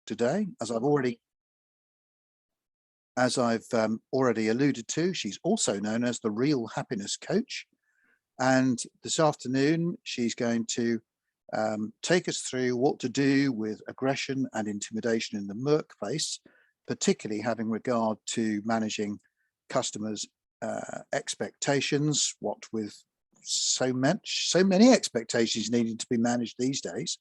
today. As I've already alluded to, she's also known as the Real Happiness Coach. And this afternoon, she's going to take us through what to do with aggression and intimidation in the workplace, particularly having regard to managing customers' expectations, what with so many expectations needing to be managed these days,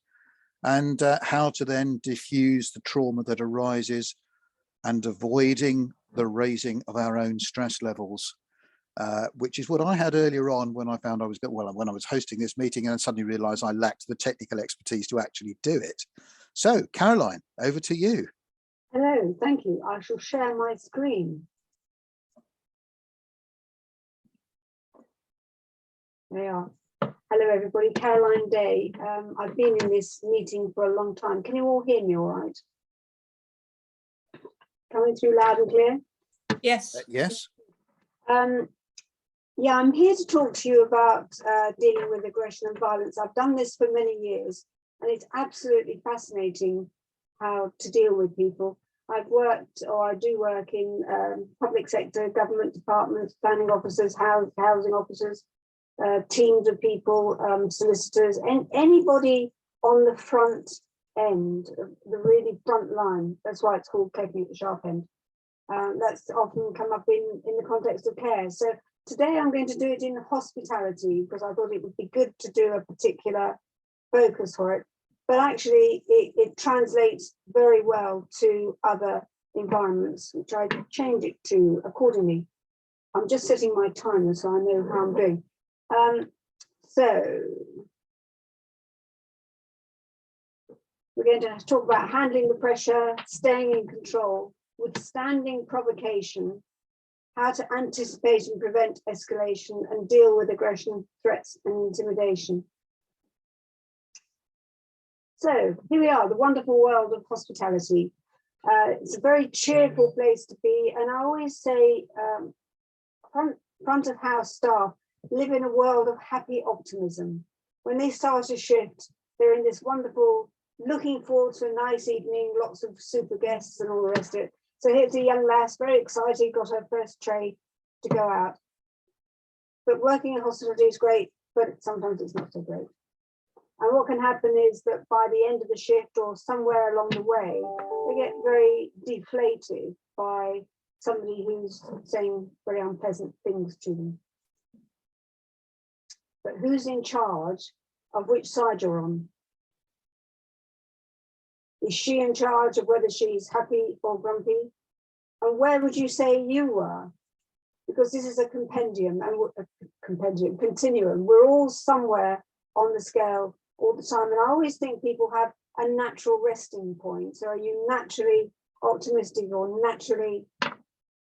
and how to then diffuse the trauma that arises and avoiding the raising of our own stress levels, which is what I had earlier on when I found when I was hosting this meeting and suddenly realized I lacked the technical expertise to actually do it. So, Caroline, over to you. Hello, thank you. I shall share my screen. There we are. Hello, everybody. Caroline Day. I've been in this meeting for a long time. Can you all hear me all right? Coming through loud and clear? Yes. Yes. Yeah, I'm here to talk to you about dealing with aggression and violence. I've done this for many years, and it's absolutely fascinating how to deal with people. I do work in public sector, government departments, planning officers, housing officers, teams of people, solicitors, and anybody on the front end, the really front line. That's why it's called keeping at the sharp end. That's often come up in the context of care. So today I'm going to do it in hospitality because I thought it would be good to do a particular focus for it. But actually it translates very well to other environments, which I change it to accordingly. I'm just setting my timer so I know how I'm doing. So we're going to talk about handling the pressure, staying in control, withstanding provocation, how to anticipate and prevent escalation, and deal with aggression, threats, and intimidation. So here we are, the wonderful world of hospitality. It's a very cheerful place to be, and I always say front of house staff live in a world of happy optimism. When they start a shift, they're in this wonderful, looking forward to a nice evening, lots of super guests and all the rest of it. So here's a young lass, very excited, got her first tray to go out. But working in hospitality is great, but sometimes it's not so great. And what can happen is that by the end of the shift or somewhere along the way, they get very deflated by somebody who's saying very unpleasant things to them. But who's in charge of which side you're on? Is she in charge of whether she's happy or grumpy? And where would you say you were? Because this is a continuum. We're all somewhere on the scale all the time. And I always think people have a natural resting point. So are you naturally optimistic or naturally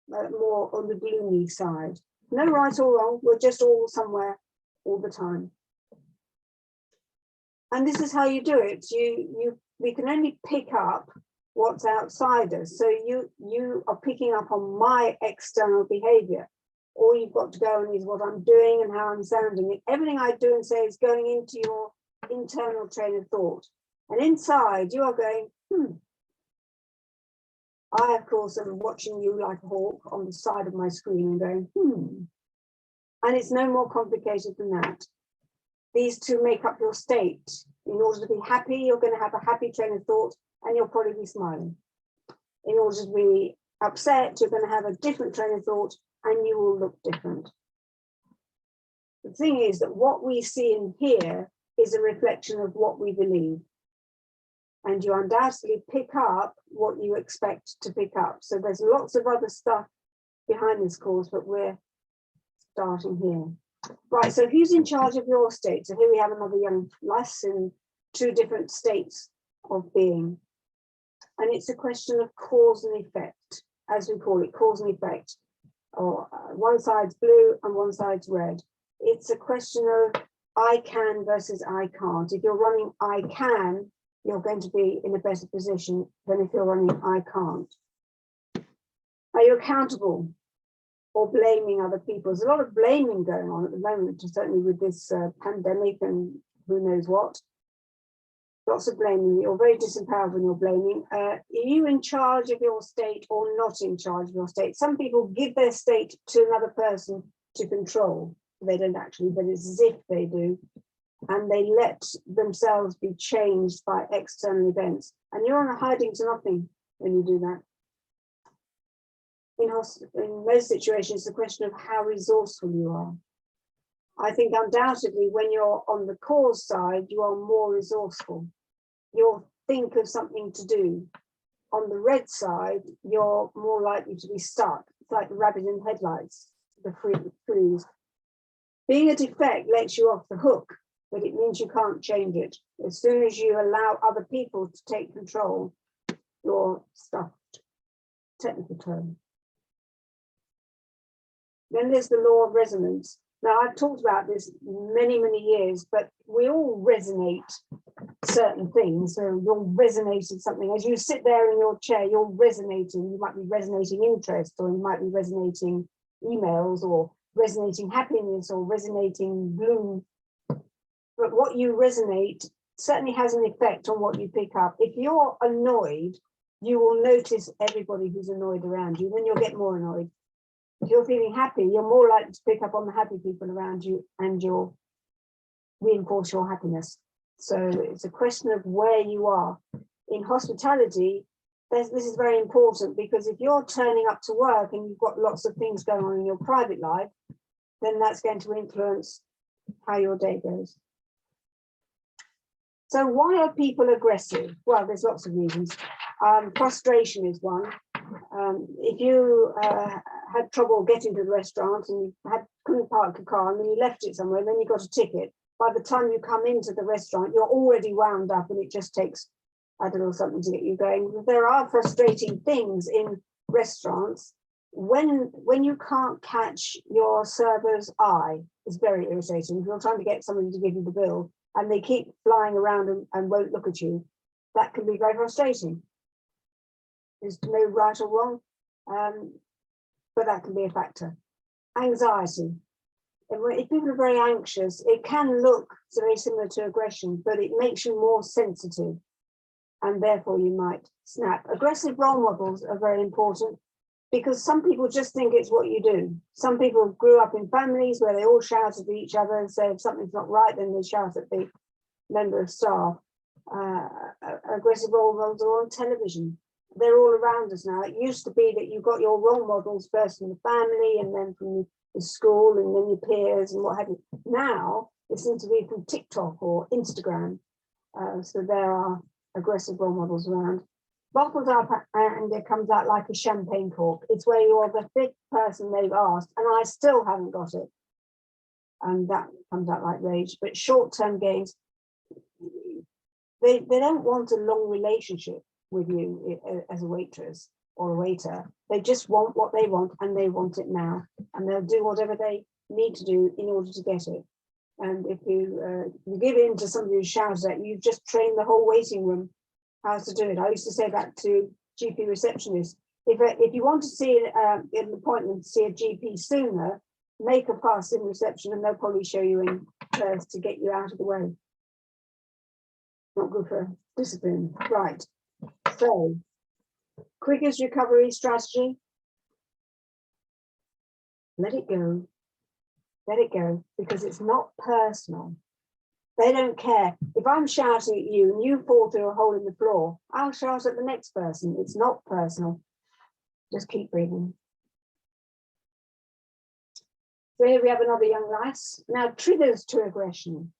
more on the gloomy side? No right or wrong. We're just all somewhere all the time. And this is how you do it. We can only pick up what's outside us. So you are picking up on my external behavior. All you've got to go on is what I'm doing and how I'm sounding. And everything I do and say is going into your internal train of thought. And inside you are going, I, of course, am watching you like a hawk on the side of my screen and going, And it's no more complicated than that. These two make up your state. In order to be happy, you're going to have a happy train of thought and you'll probably be smiling. In order to be upset, you're going to have a different train of thought and you will look different. The thing is that what we see and hear is a reflection of what we believe. And you undoubtedly pick up what you expect to pick up. So there's lots of other stuff behind this course, but we're starting here. Right, so who's in charge of your state? So here we have another young lass in two different states of being. And it's a question of cause and effect, as we call it, cause and effect. Or one side's blue and one side's red. It's a question of I can versus I can't. If you're running I can, you're going to be in a better position than if you're running I can't. Are you accountable or blaming other people? There's a lot of blaming going on at the moment, certainly with this pandemic and who knows what. lots of blaming. You're very disempowered when you're blaming. Are you in charge of your state or not in charge of your state? Some people give their state to another person to control. They don't actually, but it's as if they do. And they let themselves be changed by external events. And you're on a hiding to nothing when you do that. In most situations, the question of how resourceful you are. I think undoubtedly when you're on the cause side, you are more resourceful. You'll think of something to do. On the red side, you're more likely to be stuck. It's like the rabbit in headlights, the freeze. Being a defect lets you off the hook, but it means you can't change it. As soon as you allow other people to take control, you're stuffed. Technical term. Then there's the law of resonance. Now, I've talked about this many, many years, but we all resonate certain things. So you'll resonate in something. As you sit there in your chair, you're resonating. You might be resonating interest, or you might be resonating emails, or resonating happiness, or resonating gloom. But what you resonate certainly has an effect on what you pick up. If you're annoyed, you will notice everybody who's annoyed around you, then you'll get more annoyed. If you're feeling happy, you're more likely to pick up on the happy people around you, and you'll reinforce your happiness. So it's a question of where you are. In hospitality, this is very important, because if you're turning up to work and you've got lots of things going on in your private life, then that's going to influence how your day goes. So why are people aggressive? Well, there's lots of reasons. Frustration is one. If you had trouble getting to the restaurant and you couldn't park your car, and then you left it somewhere, and then you got a ticket, by the time you come into the restaurant, you're already wound up, and it just takes, I don't know, something to get you going. There are frustrating things in restaurants. When you can't catch your server's eye, it's very irritating. If you're trying to get somebody to give you the bill and they keep flying around and won't look at you, that can be very frustrating. There's no right or wrong, but that can be a factor. Anxiety. If people are very anxious, it can look very similar to aggression, but it makes you more sensitive, and therefore you might snap. Aggressive role models are very important, because some people just think it's what you do. Some people grew up in families where they all shout at each other, and say if something's not right, then they shout at the member of staff. Aggressive role models are on television. They're all around us now. It used to be that you got your role models first from the family, and then from the school, and then your peers and what have you. Now it seems to be from TikTok or Instagram. So there are aggressive role models around. Bottled up, and it comes out like a champagne cork. It's where you're the fifth person they've asked, and I still haven't got it. And that comes out like rage. But short-term gains, they don't want a long relationship with you as a waitress or a waiter. They just want what they want, and they want it now, and they'll do whatever they need to do in order to get it. And if you give in to somebody who shouts at you, you've just trained the whole waiting room how to do it. I used to say that to GP receptionists. If you want to see an appointment, see a GP sooner, make a fuss in reception, and they'll probably show you in first to get you out of the way. Not good for discipline. Right. So, quickest recovery strategy. Let it go. Let it go, because it's not personal. They don't care. If I'm shouting at you and you fall through a hole in the floor, I'll shout at the next person. It's not personal. Just keep breathing. So here we have another young lass. Now, triggers to aggression.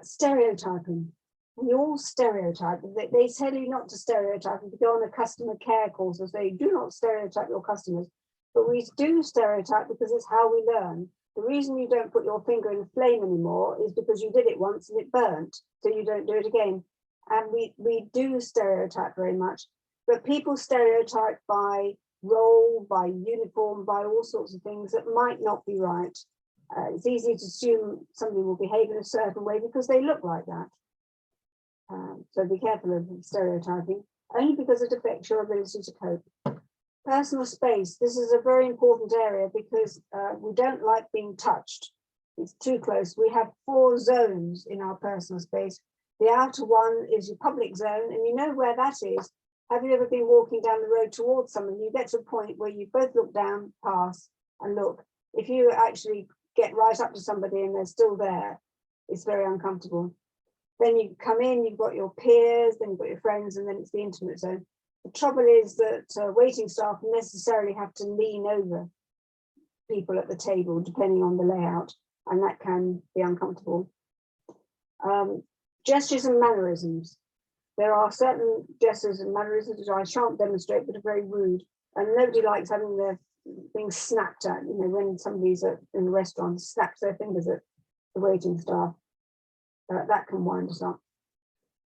Stereotyping. We all stereotype. They tell you not to stereotype. If you go on a customer care course, they say, do not stereotype your customers. But we do stereotype because it's how we learn. The reason you don't put your finger in a flame anymore is because you did it once and it burnt, so you don't do it again. And we do stereotype very much, but people stereotype by role, by uniform, by all sorts of things that might not be right. It's easy to assume somebody will behave in a certain way because they look like that. So be careful of stereotyping, only because it affects your ability to cope. Personal space. This is a very important area because we don't like being touched. It's too close. We have 4 zones in our personal space. The outer one is your public zone, and you know where that is. Have you ever been walking down the road towards someone? You get to a point where you both look down, pass, and look. If you actually get right up to somebody and they're still there, it's very uncomfortable. Then you come in, you've got your peers, then you've got your friends, and then it's the intimate zone. The trouble is that waiting staff necessarily have to lean over people at the table, depending on the layout, and that can be uncomfortable. Gestures and mannerisms. There are certain gestures and mannerisms which I shan't demonstrate, but are very rude, and nobody likes having their things snapped at. You know, when somebody's in a restaurant, snaps their fingers at the waiting staff. That can wind us up.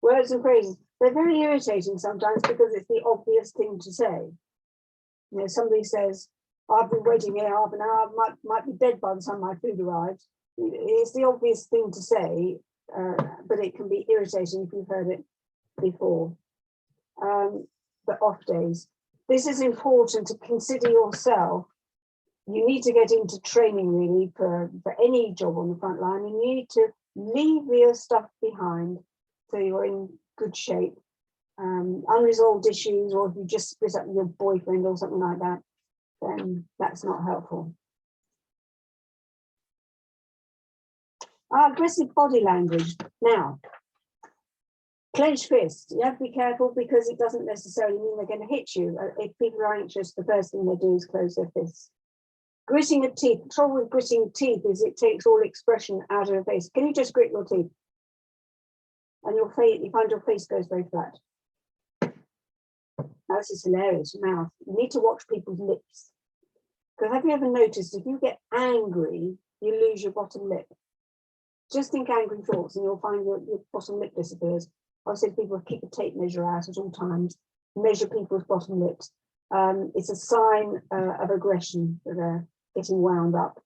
Words and phrases. They're very irritating sometimes because it's the obvious thing to say. You know, somebody says, "I've been waiting here half an hour, might be dead by the time my food arrives." It's the obvious thing to say, but it can be irritating if you've heard it before. But off days. This is important to consider yourself. You need to get into training really for any job on the front line, and you need to leave your stuff behind so you're in good shape. Unresolved issues, or if you just split up with your boyfriend or something like that, then that's not helpful. Aggressive body language. Now, clenched fists, you have to be careful because it doesn't necessarily mean they're going to hit you. If people are anxious, the first thing they do is close their fists. Gritting of teeth. The trouble with gritting teeth is it takes all expression out of your face. Can you just grit your teeth? And your face, you find your face goes very flat. Now, this is hilarious. Your mouth. You need to watch people's lips. Because have you ever noticed if you get angry, you lose your bottom lip? Just think angry thoughts and you'll find your bottom lip disappears. I say to people, keep a tape measure out at all times. Measure people's bottom lips. It's a sign of aggression that they're getting wound up.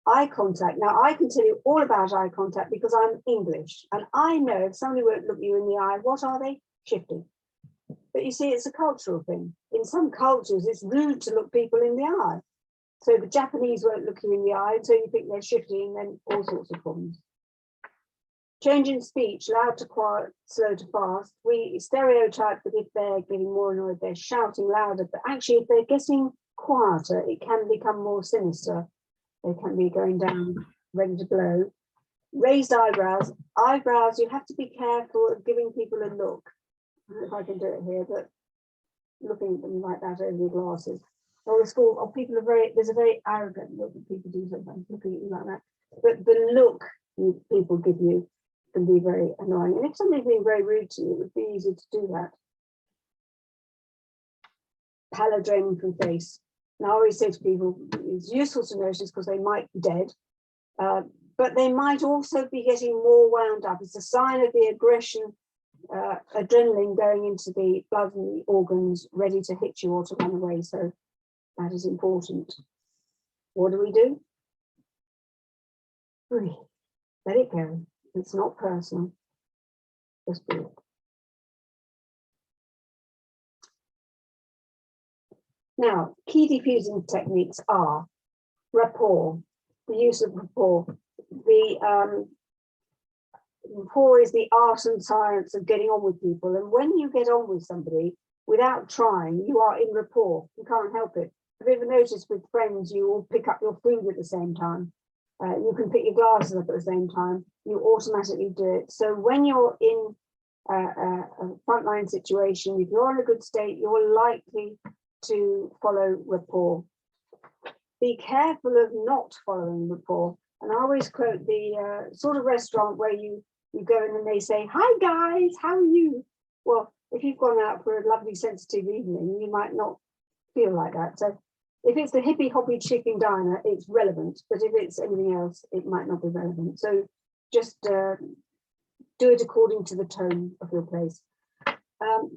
Eye contact. Now, I can tell you all about eye contact because I'm English. And I know if somebody won't look you in the eye, what are they? Shifty. But you see, it's a cultural thing. In some cultures, it's rude to look people in the eye. So the Japanese won't look you in the eye until you think they're shifty, and then all sorts of problems. Change in speech, loud to quiet, slow to fast. We stereotype that if they're getting more annoyed, they're shouting louder. But actually, if they're getting quieter, it can become more sinister. They can be going down, ready to blow. Raised eyebrows. Eyebrows, you have to be careful of giving people a look. I don't know if I can do it here, but looking at them like that over your glasses. Or the school, or people are there's a very arrogant look that people do sometimes, looking at you like that. But the look people give you can be very annoying. And if somebody's being very rude to you, it would be easy to do that. Pallor draining from face. Now, I always say to people, it's useful to notice because they might be dead, but they might also be getting more wound up. It's a sign of the aggression, adrenaline going into the blood and the organs, ready to hit you or to run away. So that is important. What do? Breathe. Let it go. It's not personal. Just breathe. Now, key defusing techniques are rapport, the use of rapport. Rapport is the art and science of getting on with people. And when you get on with somebody without trying, you are in rapport. You can't help it. Have you ever noticed with friends, you all pick up your food at the same time? You can pick your glasses up at the same time. You automatically do it. So when you're in a frontline situation, if you're in a good state, you're likely to follow rapport. Be careful of not following rapport. And I always quote the sort of restaurant where you go in and they say, "Hi guys, how are you?" Well, if you've gone out for a lovely sensitive evening, you might not feel like that. So if it's the hippie hoppy chicken diner, it's relevant. But if it's anything else, it might not be relevant. So just do it according to the tone of your place.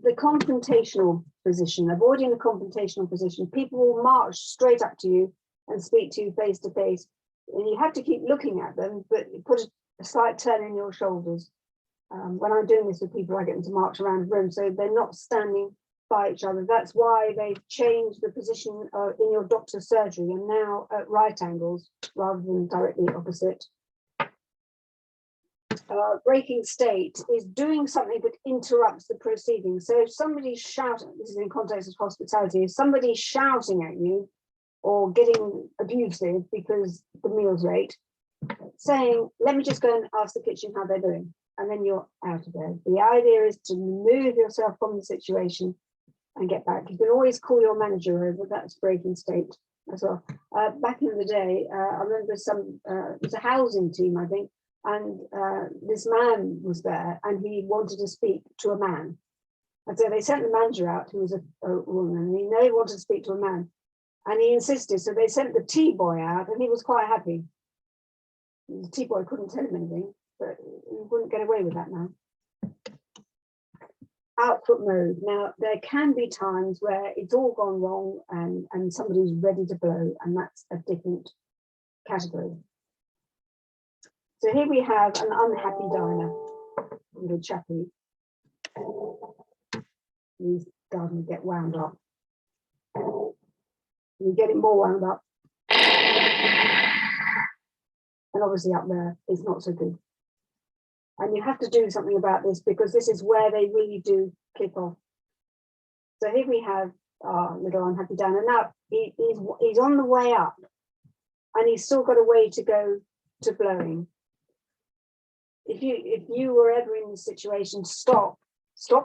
The confrontational position, avoiding the confrontational position. People will march straight up to you and speak to you face to face. And you have to keep looking at them, but put a slight turn in your shoulders. When I'm doing this with people, I get them to march around the room so they're not standing by each other. That's why they've changed the position in your doctor's surgery and now at right angles rather than directly opposite. breaking state is doing something that interrupts the proceedings. So if somebody's shouting, this is in context of hospitality, if somebody's shouting at you or getting abusive because the meal's late, saying, let me just go and ask the kitchen how they're doing, and then you're out of there. The idea is to remove yourself from the situation and get back. You can always call your manager over, that's breaking state as well. Back in the day, I remember it was a housing team, I think, and this man was there and he wanted to speak to a man. And so they sent the manager out, who was a woman, and he knew he wanted to speak to a man. And he insisted, so they sent the tea boy out and he was quite happy. The tea boy couldn't tell him anything, but he wouldn't get away with that now. Output mode. Now, there can be times where it's all gone wrong and somebody's ready to blow, and that's a different category. So here we have an unhappy diner, little chappie. He's starting to get wound up. You get him more wound up. And obviously up there, it's not so good. And you have to do something about this, because this is where they really do kick off. So here we have our little unhappy diner. Now he's on the way up, and he's still got a way to go to blowing. If you were ever in this situation, stop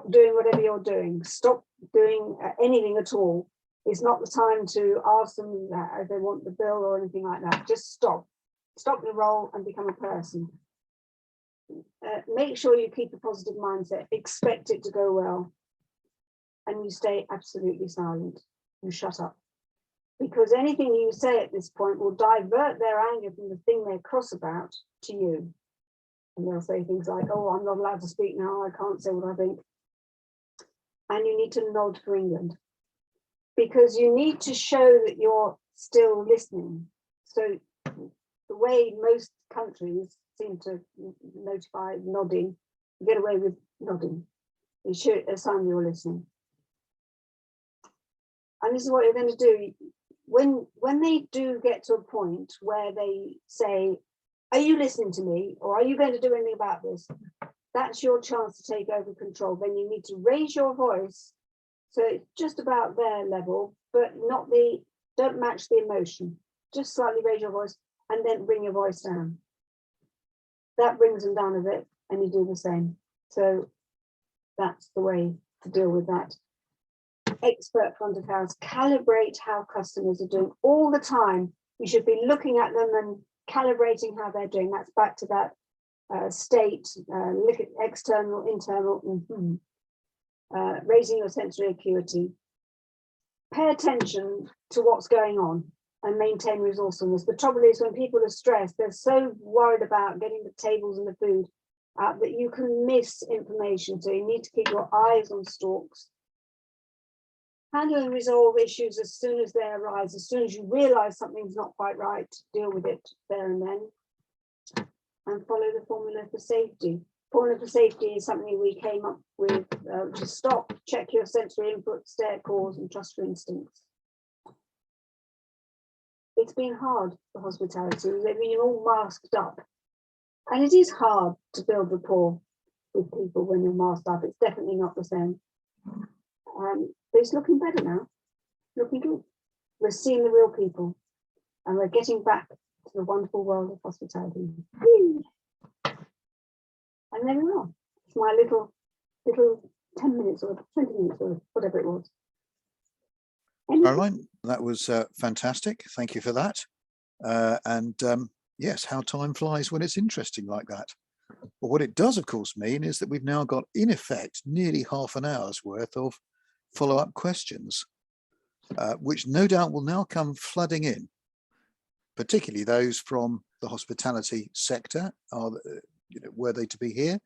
doing whatever you're doing. Stop doing anything at all. It's not the time to ask them if they want the bill or anything like that. Just stop the role and become a person. Make sure you keep a positive mindset. Expect it to go well, and you stay absolutely silent. You shut up, because anything you say at this point will divert their anger from the thing they're cross about to you. And they'll say things like, oh, I'm not allowed to speak now, I can't say what I think. And you need to nod for England, because you need to show that you're still listening. So the way most countries seem to notify nodding, you get away with nodding. You should assign you're listening. And this is what you're going to do. When they do get to a point where they say, are you listening to me, or are you going to do anything about this? That's your chance to take over control. Then you need to raise your voice, so it's just about their level, but don't match the emotion. Just slightly raise your voice and then bring your voice down. That brings them down a bit, and you do the same. So that's the way to deal with that. Expert front of house, calibrate how customers are doing all the time. You should be looking at them and calibrating how they're doing. That's back to that state, look at external, internal, raising your sensory acuity. Pay attention to what's going on and maintain resourcefulness. The trouble is, when people are stressed, they're so worried about getting the tables and the food out that you can miss information. So you need to keep your eyes on stalks. Handle and resolve issues as soon as they arise. As soon as you realise something's not quite right, deal with it there and then. And follow the formula for safety. Formula for safety is something we came up with to stop, check your sensory input, stare, cause, and trust your instincts. It's been hard for hospitality. I mean, you're all masked up. And it is hard to build rapport with people when you're masked up. It's definitely not the same. But it's looking better now, looking good. We're seeing the real people, and we're getting back to the wonderful world of hospitality. Whee! And there we are. It's my little 10 minutes or 20 minutes or whatever it was. Caroline, that was fantastic. Thank you for that. Yes, how time flies when it's interesting like that. But what it does, of course, mean is that we've now got, in effect, nearly half an hour's worth of follow-up questions, which no doubt will now come flooding in, particularly those from the hospitality sector. Were they to be here,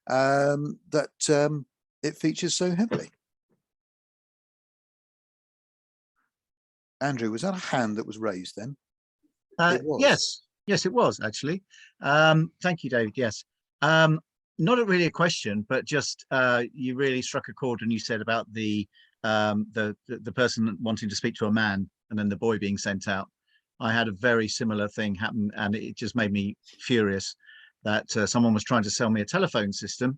that it features so heavily. Andrew, was that a hand that was raised then? It was. Yes, it was actually. Thank you, David. Yes. Not really a question, but just you really struck a chord when you said about the person wanting to speak to a man and then the boy being sent out. I had a very similar thing happen, and it just made me furious. that someone was trying to sell me a telephone system.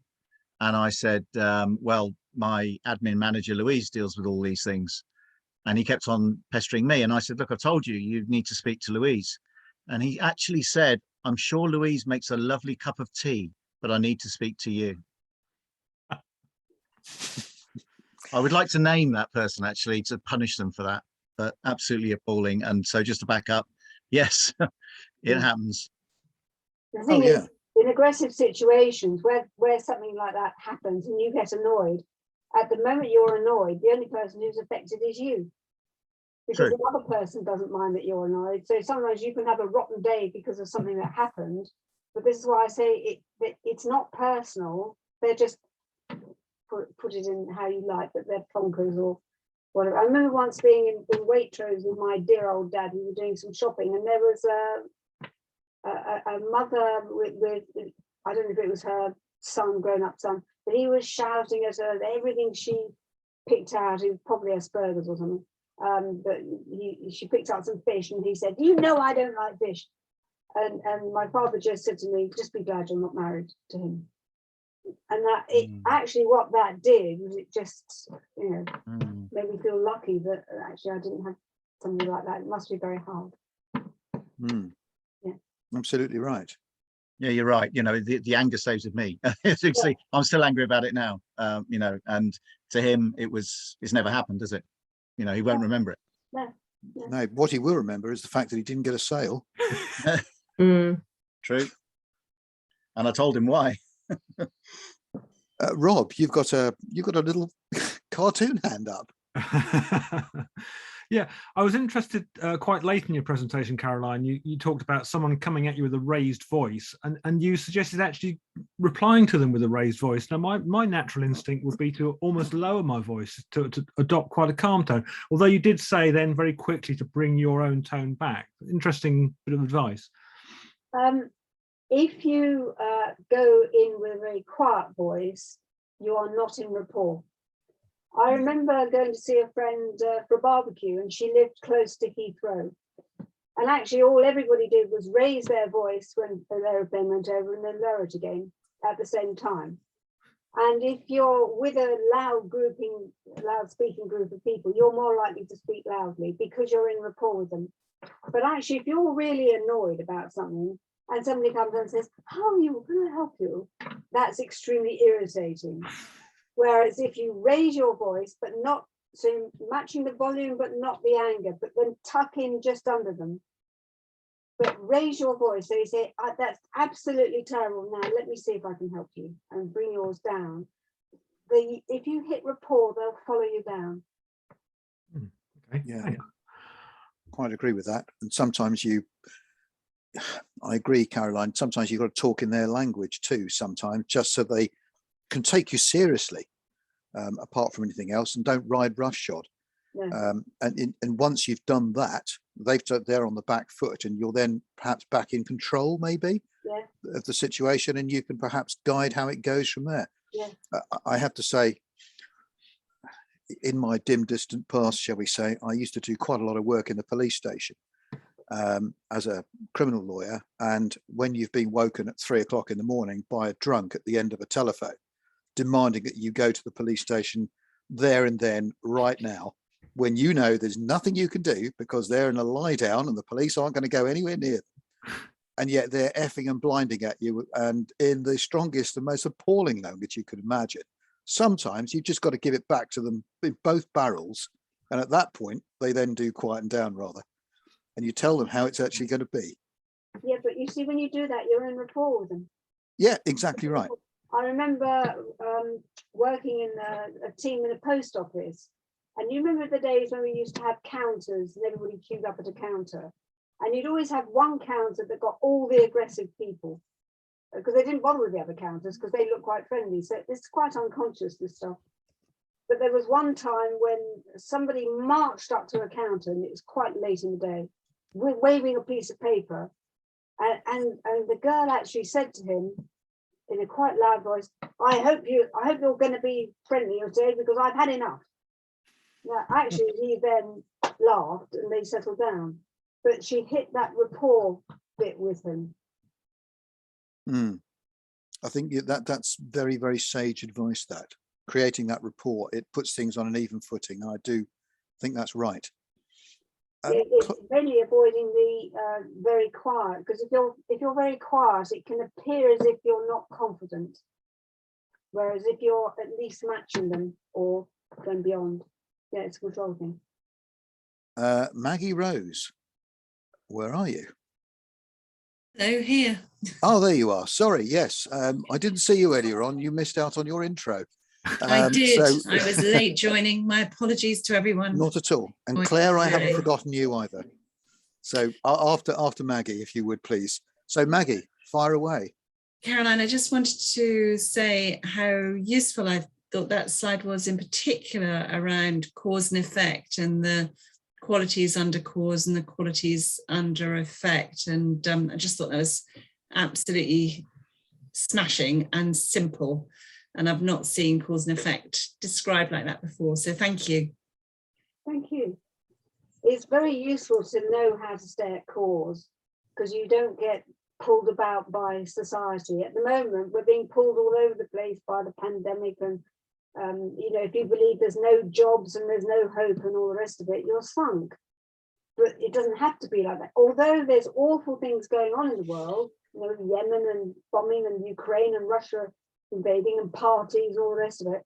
And I said, well, my admin manager, Louise, deals with all these things. And he kept on pestering me. And I said, look, I told you, you need to speak to Louise. And he actually said, I'm sure Louise makes a lovely cup of tea, but I need to speak to you. I would like to name that person, actually, to punish them for that, but absolutely appalling. And so just to back up, yes, it happens. The thing is, in aggressive situations where something like that happens and you get annoyed, at the moment you're annoyed, the only person who's affected is you. Because the other person doesn't mind that you're annoyed. So sometimes you can have a rotten day because of something that happened. But this is why I say it's not personal. They're just put it in how you like, but they're plonkers or whatever. I remember once being in Waitrose with my dear old dad. We were doing some shopping, and there was a mother with I don't know if it was her son, grown-up son, but he was shouting at her everything she picked out. It was probably Asperger's or something. But she picked out some fish, and he said, "You know I don't like fish." And my father just said to me, "Just be glad you're not married to him." And that actually what that did was it just, made me feel lucky that actually I didn't have something like that. It must be very hard. Yeah, absolutely right. Yeah, you're right. You know, the anger stays with me. As you can see, I'm still angry about it now. You know, and to him, it's never happened, does it? You know, he won't remember it. No, what he will remember is the fact that he didn't get a sale. True. And I told him why. Rob, you've got a little cartoon hand up. Yeah, I was interested quite late in your presentation, Caroline. You talked about someone coming at you with a raised voice, and you suggested actually replying to them with a raised voice. Now, my natural instinct would be to almost lower my voice, to adopt quite a calm tone. Although you did say then very quickly to bring your own tone back. Interesting bit of advice. If you go in with a very quiet voice, you are not in rapport. I remember going to see a friend for a barbecue, and she lived close to Heathrow. And actually all everybody did was raise their voice when the aeroplane went over and then lower it again at the same time. And if you're with a loud speaking group of people, you're more likely to speak loudly because you're in rapport with them. But actually, if you're really annoyed about something and somebody comes and says, "How are you? Can I help you?" That's extremely irritating. Whereas if you raise your voice, but not so matching the volume, but not the anger, but then tuck in just under them, but raise your voice. So you say, "That's absolutely terrible. Now let me see if I can help you," and bring yours down. If you hit rapport, they'll follow you down. Okay. Yeah, quite agree with that. And sometimes I agree, Caroline, sometimes you've got to talk in their language too, sometimes, just so they can take you seriously, apart from anything else, and don't ride roughshod. And once you've done that, they're on the back foot, and you're then perhaps back in control, maybe, of the situation, and you can perhaps guide how it goes from there. I have to say, in my dim, distant past, shall we say, I used to do quite a lot of work in the police station as a criminal lawyer. And when you've been woken at 3 o'clock in the morning by a drunk at the end of a telephone, demanding that you go to the police station there and then, right now, when you know there's nothing you can do because they're in a lie down and the police aren't going to go anywhere near them, and yet they're effing and blinding at you, and in the strongest and most appalling language you could imagine. Sometimes you've just got to give it back to them in both barrels, and at that point they then do quieten down rather, and you tell them how it's actually going to be. Yeah, but you see, when you do that, you're in rapport with them. Yeah, exactly right. I remember working in a team in a post office, and you remember the days when we used to have counters and everybody queued up at a counter, and you'd always have one counter that got all the aggressive people because they didn't bother with the other counters because they looked quite friendly. So it's quite unconscious, this stuff. But there was one time when somebody marched up to a counter, and it was quite late in the day, waving a piece of paper, and the girl actually said to him in a quite loud voice, I hope you're going to be friendly today because I've had enough." Now, actually, he then laughed and they settled down. But she hit that rapport bit with him. I think that's very, very sage advice, that creating that rapport, it puts things on an even footing. I do think that's right. It's really avoiding the very quiet, because if you're very quiet, it can appear as if you're not confident, whereas if you're at least matching them or going beyond, yeah, it's a control thing. Maggie Rose, where are you? Hello, here. Oh, there you are. Sorry, yes. I didn't see you earlier on. You missed out on your intro. I did. I was late joining. My apologies to everyone. Not at all. And Claire, I haven't forgotten you either. So after Maggie, if you would, please. So Maggie, fire away. Caroline, I just wanted to say how useful I thought that slide was, in particular around cause and effect, and the qualities under cause and the qualities under effect. And I just thought that was absolutely smashing and simple. And I've not seen cause and effect described like that before. So thank you. Thank you. It's very useful to know how to stay at cause, because you don't get pulled about by society. At the moment, we're being pulled all over the place by the pandemic, and you know, if you believe there's no jobs and there's no hope and all the rest of it, you're sunk. But it doesn't have to be like that. Although there's awful things going on in the world, you know, Yemen and bombing, and Ukraine and Russia invading, and parties, all the rest of it,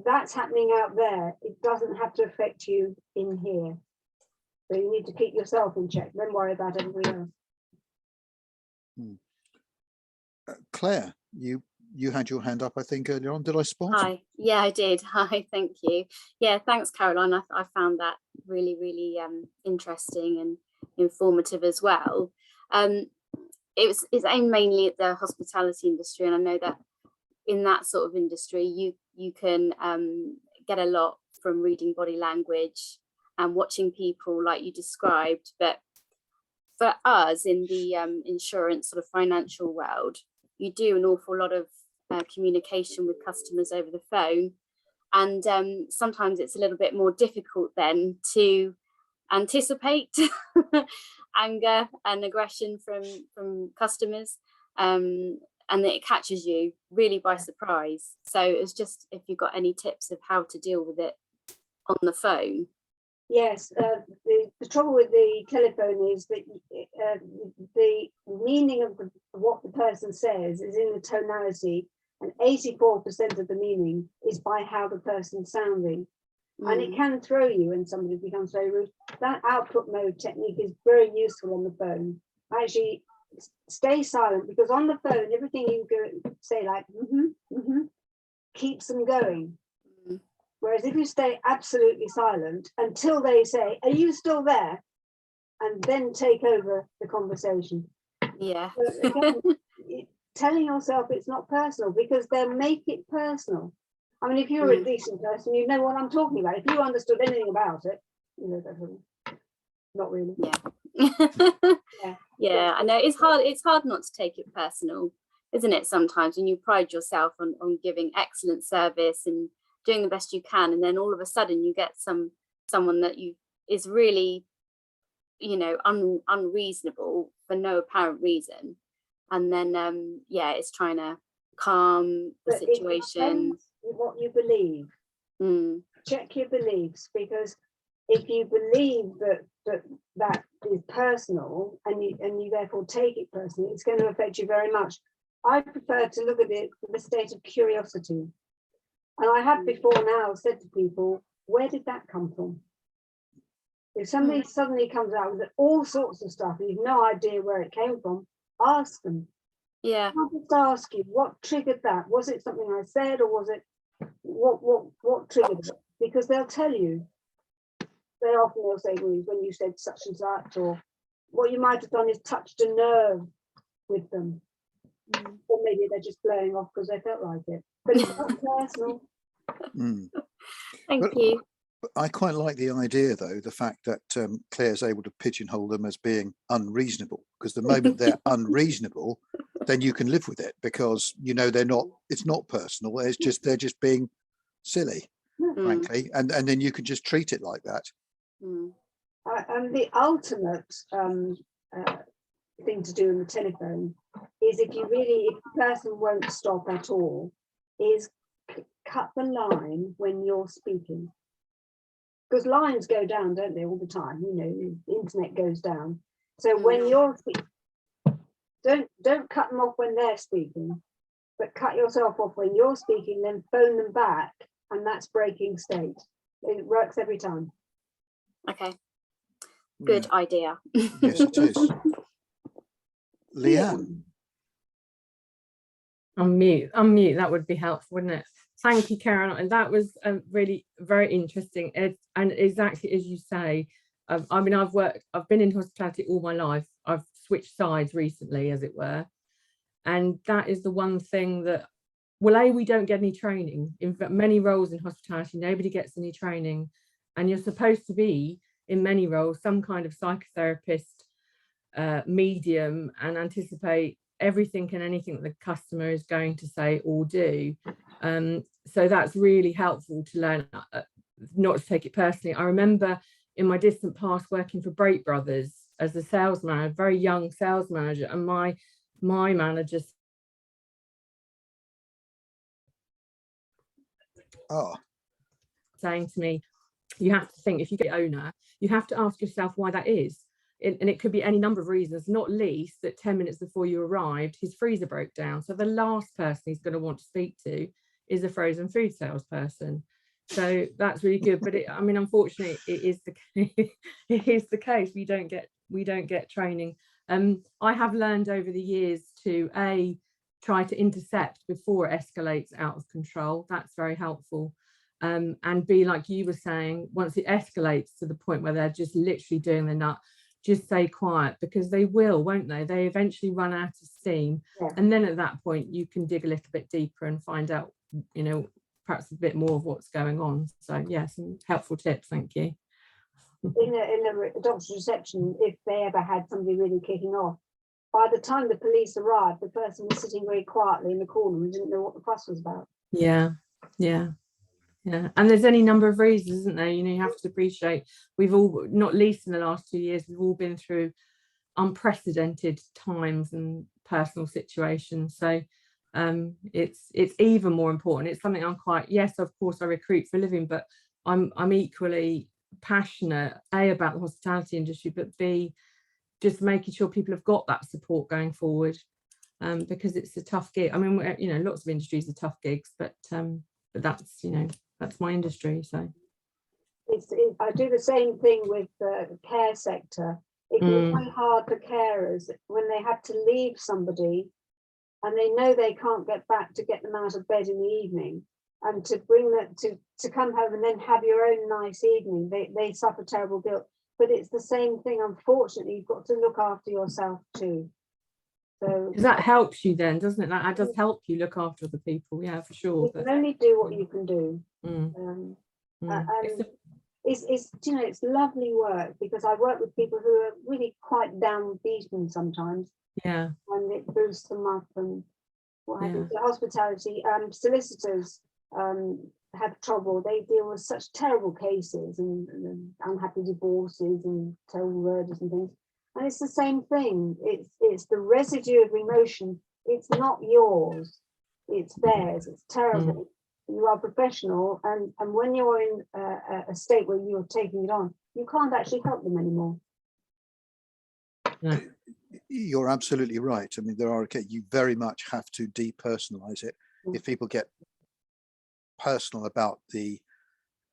that's happening out there. It doesn't have to affect you in here. So you need to keep yourself in check, then worry about everybody else. Claire, you had your hand up, I think, earlier on. Did I spot? Hi. Yeah, I did. Hi, thank you. Yeah, thanks, Caroline. I found that really, really interesting and informative as well. It's aimed mainly at the hospitality industry, and I know that in that sort of industry, you can get a lot from reading body language and watching people like you described. But for us in the insurance sort of financial world, you do an awful lot of communication with customers over the phone, and sometimes it's a little bit more difficult then to anticipate anger and aggression from customers, and it catches you really by surprise. So it's just, if you've got any tips of how to deal with it on the phone. Yes, the trouble with the telephone is that the meaning of what the person says is in the tonality, and 84% of the meaning is by how the person's sounding. And it can throw you when somebody becomes very rude. That output mode technique is very useful on the phone. Actually, stay silent, because on the phone, everything you go say, like keeps them going. Whereas if you stay absolutely silent until they say, "Are you still there?" and then take over the conversation. Yeah. So again, telling yourself it's not personal, because they'll make it personal. I mean, if you're a decent person, you know what I'm talking about. If you understood anything about it, you know, that's not really. Yeah. Yeah, I know it's hard not to take it personal, isn't it, sometimes, when you pride yourself on giving excellent service and doing the best you can, and then all of a sudden you get someone that is really, you know, unreasonable for no apparent reason, and then it's trying to calm the situation. What you believe. Check your beliefs, because if you believe that is personal, and you therefore take it personally, it's going to affect you very much. I prefer to look at it from a state of curiosity. And I have before now said to people, where did that come from? If somebody suddenly comes out with all sorts of stuff, and you've no idea where it came from, ask them. Yeah. I'll just ask you, what triggered that? Was it something I said, or was it what triggered it? Because they'll tell you. They'll say, well, when you said such and such, or what you might have done is touched a nerve with them. Or maybe they're just blowing off because they felt like it. But it's not personal. Thank you. I quite like the idea, though, the fact that Claire's able to pigeonhole them as being unreasonable, because the moment they're unreasonable, then you can live with it, because you know it's not personal, they're just being silly, frankly, and then you can just treat it like that. And the ultimate thing to do on the telephone is, if the person won't stop at all, is cut the line when you're speaking. Because lines go down, don't they, all the time? You know, the internet goes down. So when you're speaking, don't cut them off when they're speaking, but cut yourself off when you're speaking, then phone them back, and that's breaking state. It works every time. Okay. Good idea. Yes, it is. Leanne. Unmute, that would be helpful, wouldn't it? Thank you, Caroline. That was really very interesting. And exactly as you say, I mean, I've been in hospitality all my life. I've switched sides recently, as it were. And that is the one thing that, well, we don't get any training. In many roles in hospitality, nobody gets any training. And you're supposed to be, in many roles, some kind of psychotherapist, medium, and anticipate everything and anything that the customer is going to say or do. So that's really helpful to learn not to take it personally. I remember in my distant past working for Brake Brothers as a sales manager, very young sales manager, and my manager saying to me, you have to think, if you get the owner, you have to ask yourself why that is. And it could be any number of reasons, not least that 10 minutes before you arrived, his freezer broke down. So the last person he's going to want to speak to is a frozen food salesperson. So that's really good. But I mean, unfortunately, it is the case. We don't get training. I have learned over the years to try to intercept before it escalates out of control. That's very helpful. And B, like you were saying, once it escalates to the point where they're just literally doing the nut, just stay quiet, because they will, won't they? They eventually run out of steam. Yeah. And then at that point, you can dig a little bit deeper and find out, you know, perhaps a bit more of what's going on. So yeah, some helpful tips. Thank you. In a doctor's reception, if they ever had somebody really kicking off, by the time the police arrived, the person was sitting very quietly in the corner and didn't know what the fuss was about. Yeah. And there's any number of reasons, isn't there? You know, you have to appreciate, we've all, not least in the last 2 years, we've all been through unprecedented times and personal situations. So it's even more important. It's something I'm quite, yes, of course I recruit for a living, but I'm equally passionate, A, about the hospitality industry, but B, just making sure people have got that support going forward, because it's a tough gig. I mean, you know, lots of industries are tough gigs, but that's, you know, that's my industry. So I do the same thing with the care sector. It can be quite hard for carers when they have to leave somebody and they know they can't get back to get them out of bed in the evening, and to bring them to come home and then have your own nice evening. They suffer terrible guilt. But it's the same thing, unfortunately. You've got to look after yourself too. So that helps you then, doesn't it? That does help you look after other people. Yeah, for sure. You can only do what you can do. It's you know, it's lovely work, because I work with people who are really quite downbeaten sometimes. Yeah. And it boosts them up and what have you. The hospitality solicitors have trouble. They deal with such terrible cases and unhappy divorces and terrible murders and things. And it's the same thing. It's the residue of emotion. It's not yours. It's theirs. It's terrible. You are professional, and when you're in a state where you're taking it on, you can't actually help them anymore. Yeah. You're absolutely right. I mean, you very much have to depersonalize it. If people get personal about the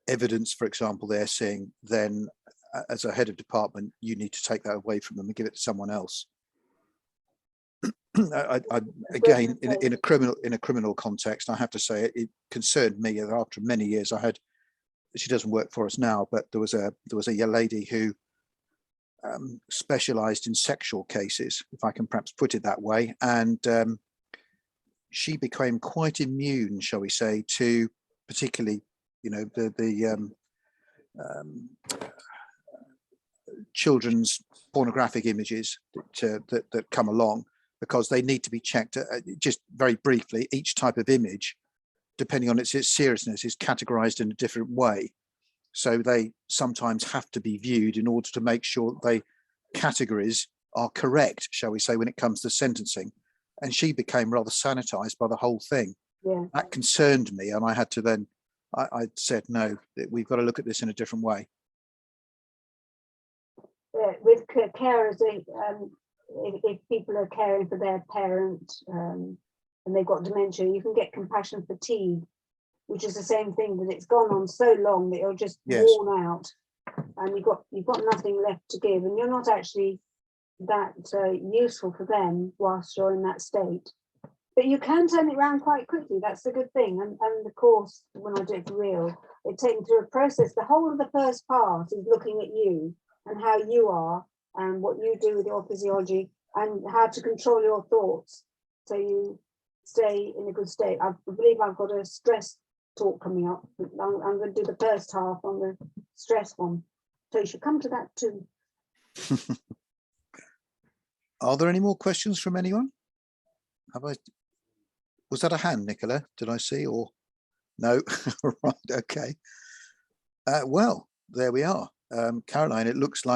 evidence, for example, they're seeing, then as a head of department, you need to take that away from them and give it to someone else. Again, in a criminal context, I have to say it concerned me that after many years she doesn't work for us now, but there was a young lady who specialized in sexual cases, if I can perhaps put it that way, and she became quite immune, shall we say, to particularly, you know, the children's pornographic images that come along, because they need to be checked. Just very briefly, each type of image, depending on its seriousness, is categorized in a different way. So they sometimes have to be viewed in order to make sure that categories are correct, shall we say, when it comes to sentencing. And she became rather sanitized by the whole thing. Yeah. That concerned me, and I had to then, I said, no, we've got to look at this in a different way. With carers, if people are caring for their parent and they've got dementia, you can get compassion fatigue, which is the same thing, that it's gone on so long that you're just worn out, and you've got nothing left to give, and you're not actually that useful for them whilst you're in that state. But you can turn it around quite quickly. That's the good thing. And the course, when I do it for real, they take me through a process. The whole of the first part is looking at you and how you are and what you do with your physiology and how to control your thoughts so you stay in a good state. I believe I've got a stress talk coming up. I'm going to do the first half on the stress one. So you should come to that too. Are there any more questions from anyone? Was that a hand, Nicola? Did I see, or no? Right, okay. Well, there we are. Caroline, it looks like